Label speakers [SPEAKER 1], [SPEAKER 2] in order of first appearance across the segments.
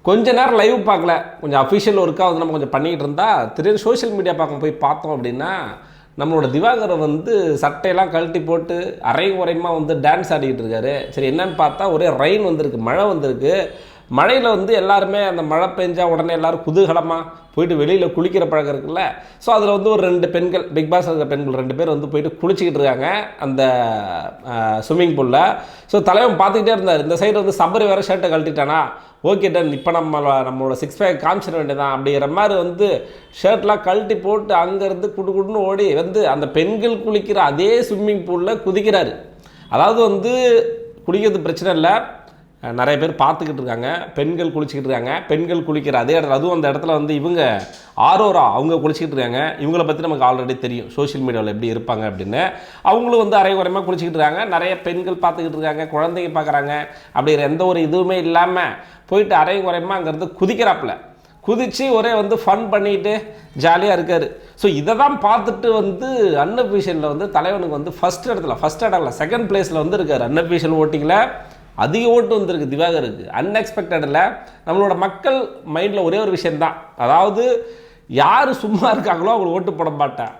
[SPEAKER 1] கொஞ்ச நேரம் லைவ் பார்க்கல, கொஞ்சம் அஃபிஷியல் ஒர்க்காக வந்து நம்ம கொஞ்சம் பண்ணிக்கிட்டு இருந்தால் திடீர்னு சோஷியல் மீடியா பார்க்க போய் பார்த்தோம் அப்படின்னா நம்மளோட திவாகரை வந்து சட்டையெல்லாம் கழட்டி போட்டு அரையும் குறையுமா வந்து டான்ஸ் ஆடிக்கிட்டு இருக்காரு. சரி என்னன்னு பார்த்தா ஒரே ரெயின் வந்திருக்கு, மழை வந்திருக்கு. மழையில் வந்து எல்லாருமே அந்த மழை பெஞ்சால் உடனே எல்லோரும் குதூகலமாக போயிட்டு வெளியில் குளிக்கிற பழக்கம் இருக்குல்ல. ஸோ அதில் வந்து ஒரு 2 பெண்கள், பிக் பாஸ் இருக்கிற பெண்கள் 2 பேர் வந்து போயிட்டு குளிச்சிக்கிட்டு இருக்காங்க அந்த ஸ்விம்மிங் பூலில். ஸோ தலைவன் பார்த்துக்கிட்டே இருந்தார். இந்த சைடு வந்து சபரி வேறு ஷர்ட்டை கழட்டிட்டானா, ஓகே டன், இப்போ நம்மளோட 6 பேக் காமிச்சிட வேண்டியதான் அப்படிங்கிற மாதிரி வந்து ஷர்ட்லாம் கழட்டி போட்டு அங்கேருந்து குடுன்னு ஓடி வந்து அந்த பெண்கள் குளிக்கிற அதே ஸ்விம்மிங் பூலில் குதிக்கிறாரு. அதாவது வந்து குளிக்கிறது பிரச்சனை இல்லை, நிறைய பேர் பார்த்துக்கிட்டு இருக்காங்க, பெண்கள் குளிச்சிக்கிட்டு இருக்காங்க. பெண்கள் குளிக்கிற அதே இடத்துல, அதுவும் அந்த இடத்துல வந்து இவங்க ஆரோரா அவங்க குளிச்சிக்கிட்டு இருக்காங்க. இவங்கள பற்றி நமக்கு ஆல்ரெடி தெரியும் சோஷியல் மீடியாவில் எப்படி இருப்பாங்க அப்படின்னு. அவங்களும் வந்து அரை குறையமாக குளிச்சிக்கிட்டு இருக்காங்க. நிறைய பெண்கள் பார்த்துக்கிட்டு இருக்காங்க, குழந்தைங்க பார்க்குறாங்க. அப்படிங்கிற எந்த ஒரு இதுவுமே இல்லாமல் போயிட்டு அரை குறையமாக அங்கேருந்து குதிக்கிறாப்புல. குதித்து ஒரே வந்து ஃபன் பண்ணிட்டு ஜாலியாக இருக்கார். ஸோ இதை தான் பார்த்துட்டு வந்து அன்அஃபிஷியலில் வந்து தலைவனுக்கு வந்து ஃபஸ்ட் இடம் இல்லை, செகண்ட் பிளேஸில் வந்து இருக்கார். அன்அஃபிஷியல் ஓட்டிங்கில் அதிக ஓட்டு வந்திருக்கு திவாகருக்கு. அன்எக்ஸ்பெக்டடில் நம்மளோட மக்கள் மைண்டில் ஒரே ஒரு விஷயந்தான், அதாவது யார் சும்மா இருக்காங்களோ அவங்க ஓட்டு போட மாட்டேன்.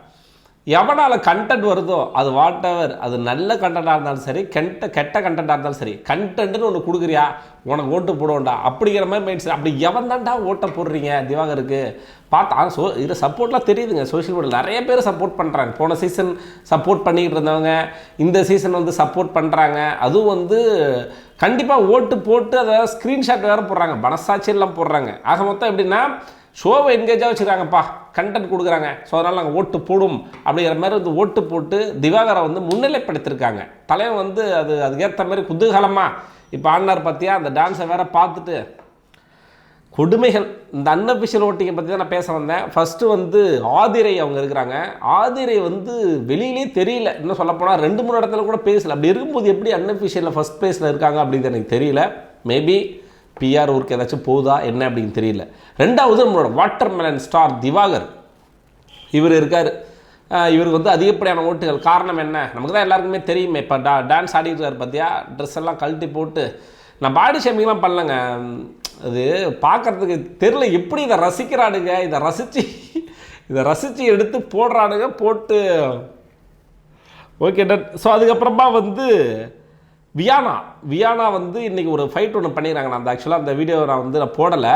[SPEAKER 1] எவனால் கண்டென்ட் வருதோ அது வாட்டவர், அது நல்ல கண்டென்ட்டாக இருந்தாலும் சரி, கெட்ட கண்டென்ட்டாக இருந்தாலும் சரி, கண்டென்ட்னு ஒன்று கொடுக்குறியா உனக்கு ஓட்டு போடுவோண்டா அப்படிங்கிற மாதிரி மைண்ட் செட். அப்படி எவன் தான்டா ஓட்டை போடுறீங்க திவாகருக்கு பார்த்தா. இது சப்போர்ட்லாம் தெரியுதுங்க, சோஷியல் மீடியாவில் நிறைய பேர் சப்போர்ட் பண்ணுறாங்க. போன சீசன் சப்போர்ட் பண்ணிக்கிட்டு இருந்தவங்க இந்த சீசன் வந்து சப்போர்ட் பண்ணுறாங்க. அதுவும் வந்து கண்டிப்பாக ஓட்டு போட்டு அதை ஸ்க்ரீன்ஷாட் வேறு போடுறாங்க, மனசாட்சியெல்லாம் போடுறாங்க. ஆக மொத்தம் எப்படின்னா ஷோவை என்கேஜாக வச்சுருக்காங்கப்பா, கண்டென்ட் கொடுக்குறாங்க. ஸோ அதனால் நாங்கள் ஓட்டு போடும் அப்படிங்கிற மாதிரி வந்து ஓட்டு போட்டு திவாகரை வந்து முன்னிலைப்படுத்திருக்காங்க. தலைவன் வந்து அதுக்கேற்ற மாதிரி குதூகலமாக இப்போ ஆடினார் பார்த்தியா, அந்த டான்ஸை வேறு பார்த்துட்டு கொடுமைகள். இந்த அன்அஃபிஷியல் ஓட்டிங்கை பற்றி தான் நான் பேச வந்தேன். ஃபஸ்ட்டு வந்து ஆதிரை அவங்க இருக்கிறாங்க. ஆதிரை வந்து வெளியிலே தெரியல, இன்னும் சொல்லப்போனால் 2-3 இடத்துல கூட பேசலை. அப்படி இருக்கும்போது எப்படி அன்அஃபிஷியலில் ஃபஸ்ட் பிளேஸில் இருக்காங்க அப்படிங்கிறது எனக்கு தெரியல. மேபி பிஆர் ஊருக்கு ஏதாச்சும் போகுதா என்ன அப்படின்னு தெரியல. 2வது நம்மளோட வாட்டர்மெலன் ஸ்டார் திவாகர், இவர் இருக்கார். இவருக்கு வந்து அதிகப்படியான ஓட்டுகள். காரணம் என்ன நமக்கு தான் எல்லாருக்குமே தெரியுமே. இப்போ டான்ஸ் ஆடிட்டு இருக்கார் பார்த்தியா, ட்ரெஸ் எல்லாம் கழட்டி போட்டு. நான் பாடி ஷேமிங்லாம் பண்ணலங்க, அது பார்க்குறதுக்கு தெரில எப்படி இதை ரசிக்கிறானுங்க. இதை ரசித்து எடுத்து போடுறானுங்க போட்டு. Okay done. ஸோ அதுக்கப்புறமா வந்து வியானா வந்து இன்றைக்கி ஒரு ஃபைட் ஒன்று பண்ணிடுறாங்க. நான் ஆக்சுவலாக அந்த வீடியோ நான் போடலை.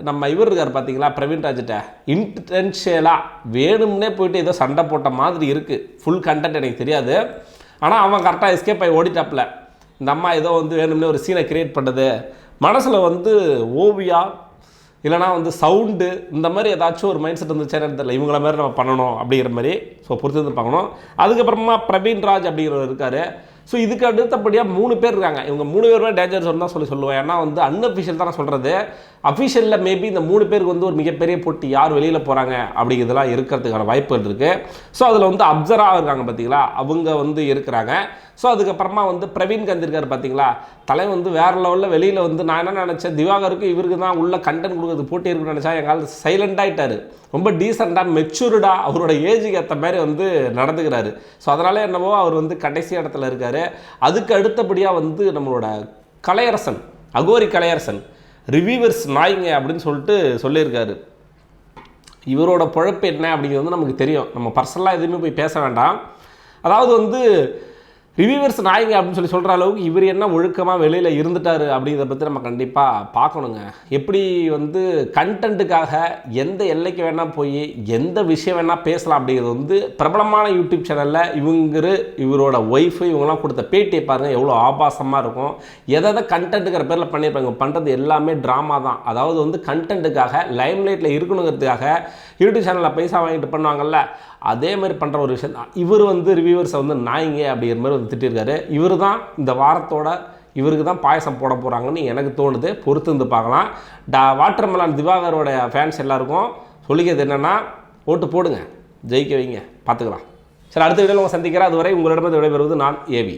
[SPEAKER 1] நம்ம இவர் இருக்கார் பார்த்தீங்களா, பிரவீன் ராஜ்கிட்ட இன்டென்ஷியலாக வேணும்னே போயிட்டு ஏதோ சண்டை போட்ட மாதிரி இருக்குது. ஃபுல் கண்டென்ட் எனக்கு தெரியாது, ஆனால் அவன் கரெக்டாக எஸ்கேப் ஆகி ஓடிட்டாப்பில். இந்த அம்மா ஏதோ வந்து வேணும்னே ஒரு சீனை கிரியேட் பண்ணுறது, மனசில் வந்து ஓவியா இல்லைனா வந்து சவுண்டு இந்த மாதிரி ஏதாச்சும் ஒரு மைண்ட் செட் இருந்துச்சு தெரியல. இவங்கள மாதிரி நம்ம பண்ணணும் அப்படிங்கிற மாதிரி. ஸோ பொறுத்து வந்து பார்க்கணும். அதுக்கப்புறமா பிரவீன் ராஜ் அப்படிங்கிறவர் இருக்கார். ஸோ இதுக்கு அடுத்தபடியாக 3 பேர் இருக்காங்க. இவங்க 3 பேருமே டேஞ்சர் ஜோன் தான் சொல்லுவேன். ஏன்னா வந்து அன்அஃபிஷியல் தான் நான் சொல்கிறது. அஃபிஷியலில் மேபி இந்த 3 பேருக்கு வந்து ஒரு மிகப்பெரிய போட்டி, யார் வெளியில் போகிறாங்க அப்படிங்கிறதுலாம் இருக்கிறதுக்கான வாய்ப்புகள் இருக்குது. ஸோ அதில் வந்து அப்சரா இருக்காங்க பார்த்தீங்களா, அவங்க வந்து இருக்கிறாங்க. ஸோ அதுக்கப்புறமா வந்து பிரவீன் காந்தி இருக்கார் பார்த்தீங்களா, தலை வந்து வேறு லெவலில் வெளியில் வந்து நான் என்ன நினச்சேன், திவாகருக்கு இவருக்கு தான் உள்ள கண்டென்ட் கொடுக்குறது போட்டி இருக்குன்னு நினச்சா எங்கள் சைலண்டாகிட்டார். ரொம்ப டீசெண்டாக மெச்சூர்டாக அவரோட ஏஜுக்கு ஏற்ற மாதிரி வந்து நடந்துக்கிறாரு. ஸோ அதனால என்னவோ அவர் வந்து கடைசி இடத்துல இருக்கார். அதுக்கு அடுத்தபடியாக வந்து நம்மளோட கலையரசன், அகோரி கலையரசன் ரிவ்யூவர்ஸ் நாய்ங்க அப்படின்னு சொல்லிட்டு சொல்லியிருக்காரு. இவரோட பொழப்பு என்ன அப்படிங்கிறது வந்து நமக்கு தெரியும். நம்ம பர்சனலாக எதுவுமே போய் பேச வேண்டாம். அதாவது வந்து ரிவ்யூவர்ஸ் நாய்ங்க அப்படின்னு சொல்கிற அளவுக்கு இவர் என்ன ஒழுக்கமாக வெளியில் இருந்துட்டார் அப்படிங்கிறத பற்றி நம்ம கண்டிப்பாக பார்க்கணுங்க. எப்படி வந்து கண்டென்ட்டுக்காக எந்த எல்லைக்கு வேணால் போய் எந்த விஷயம் வேணால் பேசலாம் அப்படிங்கிறது வந்து பிரபலமான யூடியூப் சேனலில் இவரோட ஒய்ஃபு இவங்கெல்லாம் கொடுத்த பேட்டியை பாருங்கள், எவ்வளோ ஆபாசமாக இருக்கும். எதை கண்டென்ட்டுங்கிற பேரில் பண்ணியிருப்பாங்க. பண்ணுறது எல்லாமே ட்ராமா தான். அதாவது வந்து கண்டென்ட்டுக்காக லைம்லைட்டில் இருக்கணுங்கிறதுக்காக யூடியூப் சேனலில் பைசா வாங்கிட்டு பண்ணுவாங்கல்ல, அதே மாதிரி பண்ணுற ஒரு விஷயம் தான். இவர் வந்து ரிவ்யூவர்ஸை வந்து நாய்ங்க அப்படிங்கிற மாதிரி வந்து திட்டிருக்காரு. இவர் தான் இந்த வாரத்தோட இவருக்கு தான் பாயசம் போட போகிறாங்கன்னு எனக்கு தோணுது. பொறுத்து வந்து பார்க்கலாம். வாட்டர்மெலன் திவாகரோட ஃபேன்ஸ் எல்லாருக்கும் சொல்லிக்கிறது என்னென்னா, ஓட்டு போடுங்க, ஜெயிக்க வைங்க, பார்த்துக்கலாம். சரி, அடுத்த வீடியோவில் உங்களை சந்திக்கிறேன். அதுவரை உங்களிடமிருந்து விடைபெறுவது நான் ஏவி.